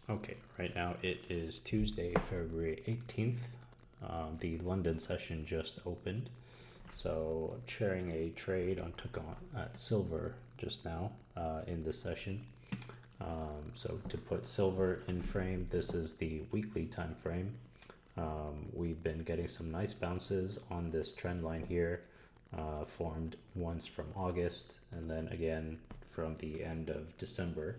Okay, right now it is Tuesday, February 18th. The London session just opened. So I'm sharing a trade on took on at silver just now in the session. So to put silver in frame, this is the weekly time frame. We've been getting some nice bounces on this trend line here, formed once from August and then again from the end of December.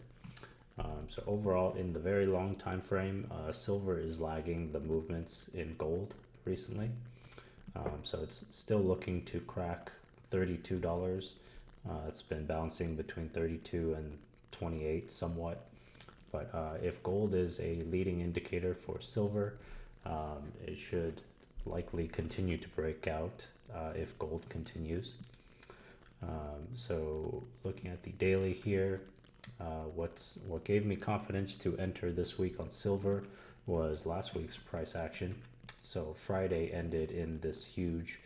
So overall, in the very long time frame, silver is lagging the movements in gold recently. So it's still looking to crack $32. It's been bouncing between 32 and 28 somewhat. But if gold is a leading indicator for silver, it should likely continue to break out if gold continues. So looking at the daily here, what gave me confidence to enter this week on silver was last week's price action. So Friday ended in this huge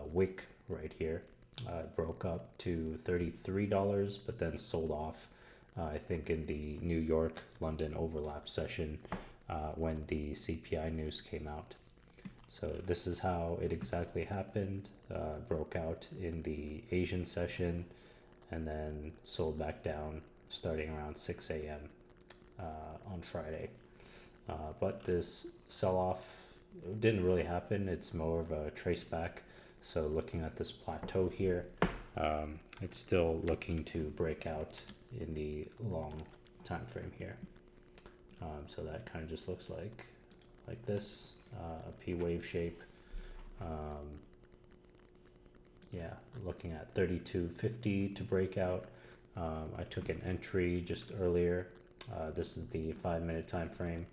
wick right here. It broke up to $33, but then sold off, I think, in the New York London overlap session when the CPI news came out. So this is how it exactly happened. Broke out in the Asian session and then sold back down starting around 6 a.m. On Friday. But this sell-off didn't really happen. It's more of a trace back. So looking at this plateau here, it's still looking to break out in the long time frame here. So that kind of just looks like this, a P wave shape. Yeah, looking at 32.50 to break out. I took an entry just earlier. This is the 5-minute time frame,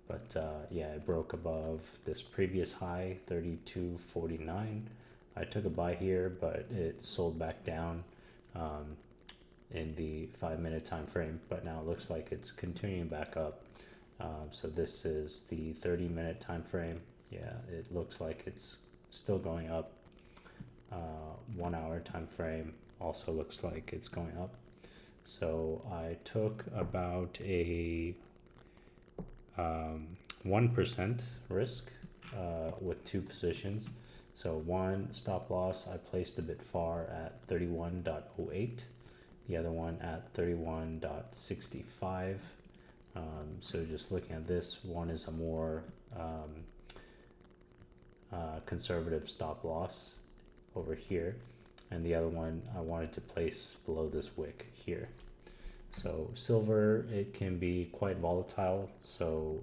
but yeah, it broke above this previous high, 32.49. I took a buy here, but it sold back down in the 5-minute time frame, but now it looks like it's continuing back up. So this is the 30-minute time frame. Yeah, it looks like it's still going up. 1 hour time frame also looks like it's going up. So I took about a 1% risk with two positions. So one stop loss I placed a bit far at 31.08, the other one at 31.65. So just looking at this, one is a more conservative stop loss over here, and the other one I wanted to place below this wick here. So silver, it can be quite volatile. So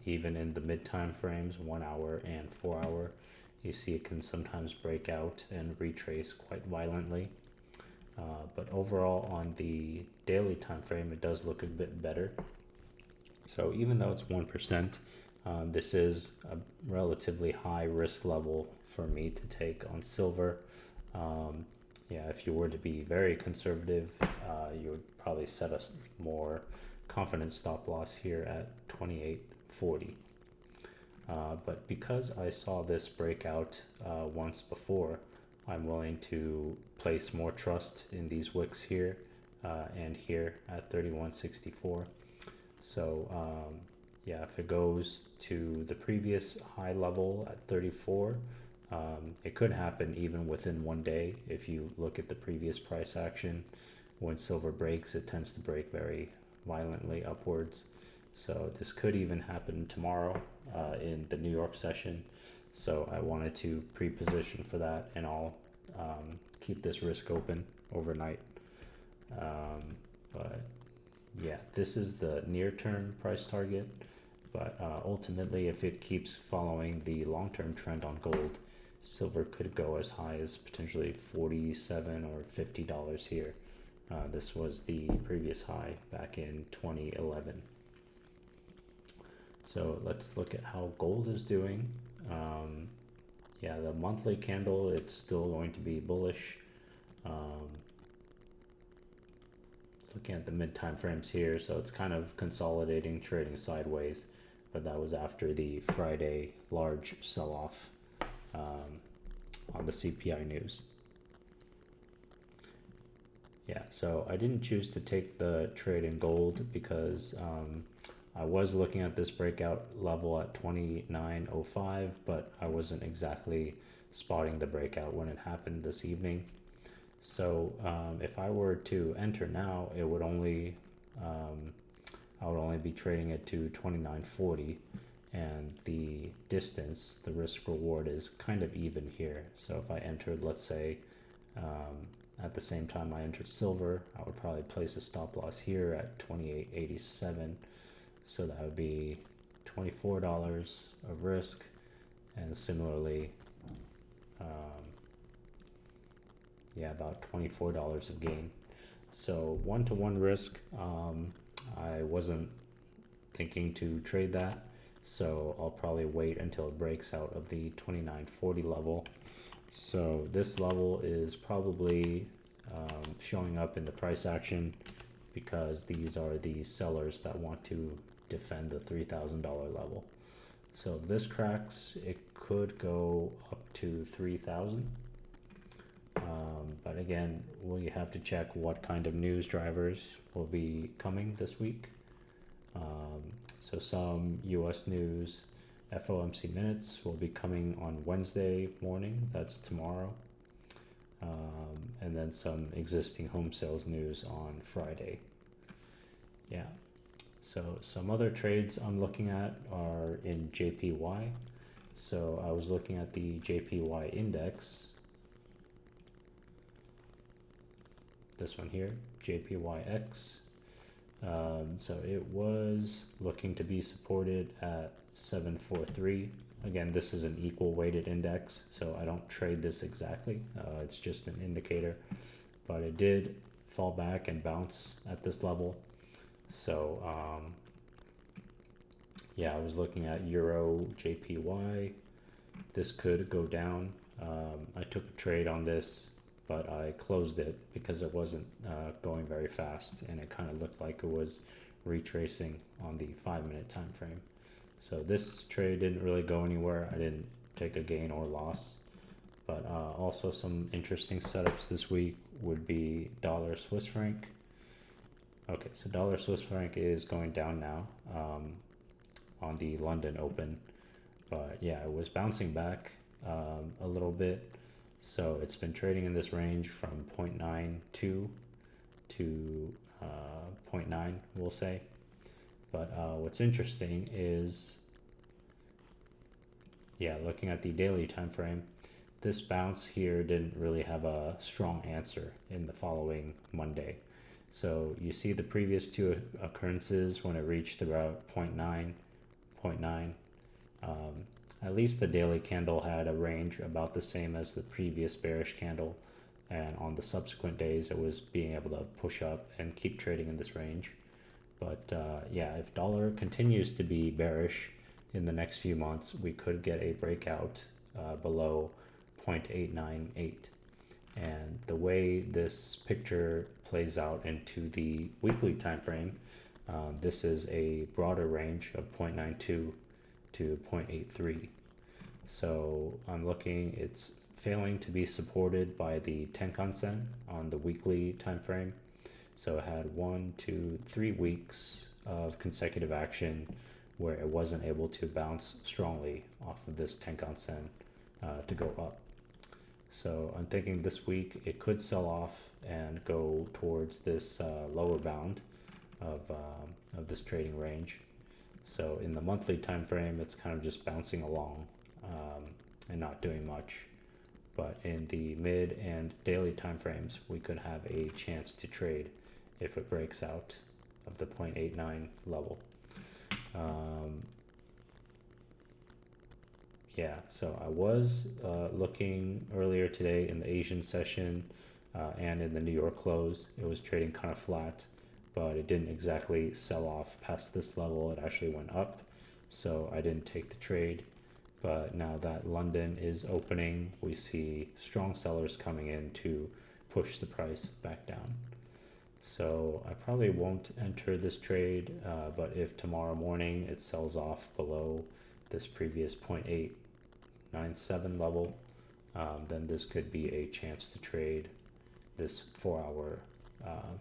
even in the mid time frames, 1 hour and 4 hour, you see it can sometimes break out and retrace quite violently. But overall on the daily time frame, it does look a bit better. So even though it's 1%, this is a relatively high risk level for me to take on silver. Yeah, if you were to be very conservative, you would probably set a more confident stop loss here at 28.40. But because I saw this breakout once before, I'm willing to place more trust in these wicks here and here at 31.64. So yeah, if it goes to the previous high level at 34, it could happen even within 1 day. If you look at the previous price action, when silver breaks, it tends to break very violently upwards. So this could even happen tomorrow in the New York session. So I wanted to pre-position for that, and I'll keep this risk open overnight. But yeah, this is the near-term price target. But ultimately, if it keeps following the long-term trend on gold, silver could go as high as potentially $47 or $50 here. This was the previous high back in 2011. So let's look at how gold is doing. Yeah, the monthly candle, it's still going to be bullish. Looking at the mid time frames here, so it's kind of consolidating, trading sideways, but that was after the Friday large sell-off on the CPI news. Yeah, so I didn't choose to take the trade in gold because I was looking at this breakout level at 29.05, but I wasn't exactly spotting the breakout when it happened this evening. So if I were to enter now, it would only I would only be trading it to 29.40, and the distance, the risk reward, is kind of even here. So if I entered, let's say, at the same time I entered silver, I would probably place a stop loss here at 28.87. So that would be $24 of risk, and similarly, yeah, about $24 of gain. So 1-to-1 risk. I wasn't thinking to trade that, so I'll probably wait until it breaks out of the 29.40 level. So this level is probably showing up in the price action because these are the sellers that want to defend the $3,000 level. So if this cracks, it could go up to 3,000. But again, we have to check what kind of news drivers will be coming this week. So some US news, FOMC minutes will be coming on Wednesday morning, that's tomorrow. And then some existing home sales news on Friday. Yeah. So some other trades I'm looking at are in JPY. So I was looking at the JPY index. This one here, JPYX. So it was looking to be supported at 743. Again, this is an equal weighted index, so I don't trade this exactly. It's just an indicator, but it did fall back and bounce at this level. So yeah, I was looking at Euro JPY. This could go down. I took a trade on this, but I closed it because it wasn't going very fast, and it kind of looked like it was retracing on the 5-minute time frame. So this trade didn't really go anywhere. I didn't take a gain or loss. But also some interesting setups this week would be dollar Swiss franc. Okay, so dollar Swiss franc is going down now on the London Open. But yeah, it was bouncing back a little bit. So it's been trading in this range from 0.92 to 0.9, we'll say. But what's interesting is, yeah, looking at the daily time frame, this bounce here didn't really have a strong answer in the following Monday. So you see the previous two occurrences when it reached about 0.9, 0.9. At least the daily candle had a range about the same as the previous bearish candle, and on the subsequent days it was being able to push up and keep trading in this range. But yeah, if dollar continues to be bearish in the next few months, we could get a breakout below 0.898. And the way this picture plays out into the weekly time frame, this is a broader range of 0.92 to 0.83. So I'm looking, it's failing to be supported by the Tenkan-sen on the weekly time frame. So it had 1, 2, 3 weeks of consecutive action where it wasn't able to bounce strongly off of this Tenkan-sen to go up. So I'm thinking this week it could sell off and go towards this lower bound of this trading range. So in the monthly time frame, it's kind of just bouncing along and not doing much. But in the mid and daily time frames, we could have a chance to trade if it breaks out of the 0.89 level. Yeah, so I was looking earlier today in the Asian session and in the New York close. It was trading kind of flat, but it didn't exactly sell off past this level. It actually went up, so I didn't take the trade. But now that London is opening, we see strong sellers coming in to push the price back down. So I probably won't enter this trade, but if tomorrow morning it sells off below this previous 0.897 level, then this could be a chance to trade this 4-hour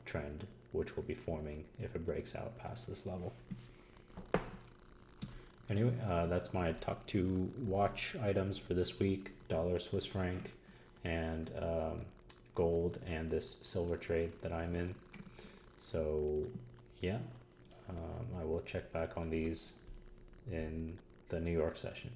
trend, which will be forming if it breaks out past this level. Anyway, that's my top two watch items for this week: dollar, Swiss franc, and gold, and this silver trade that I'm in. So yeah, I will check back on these in the New York session.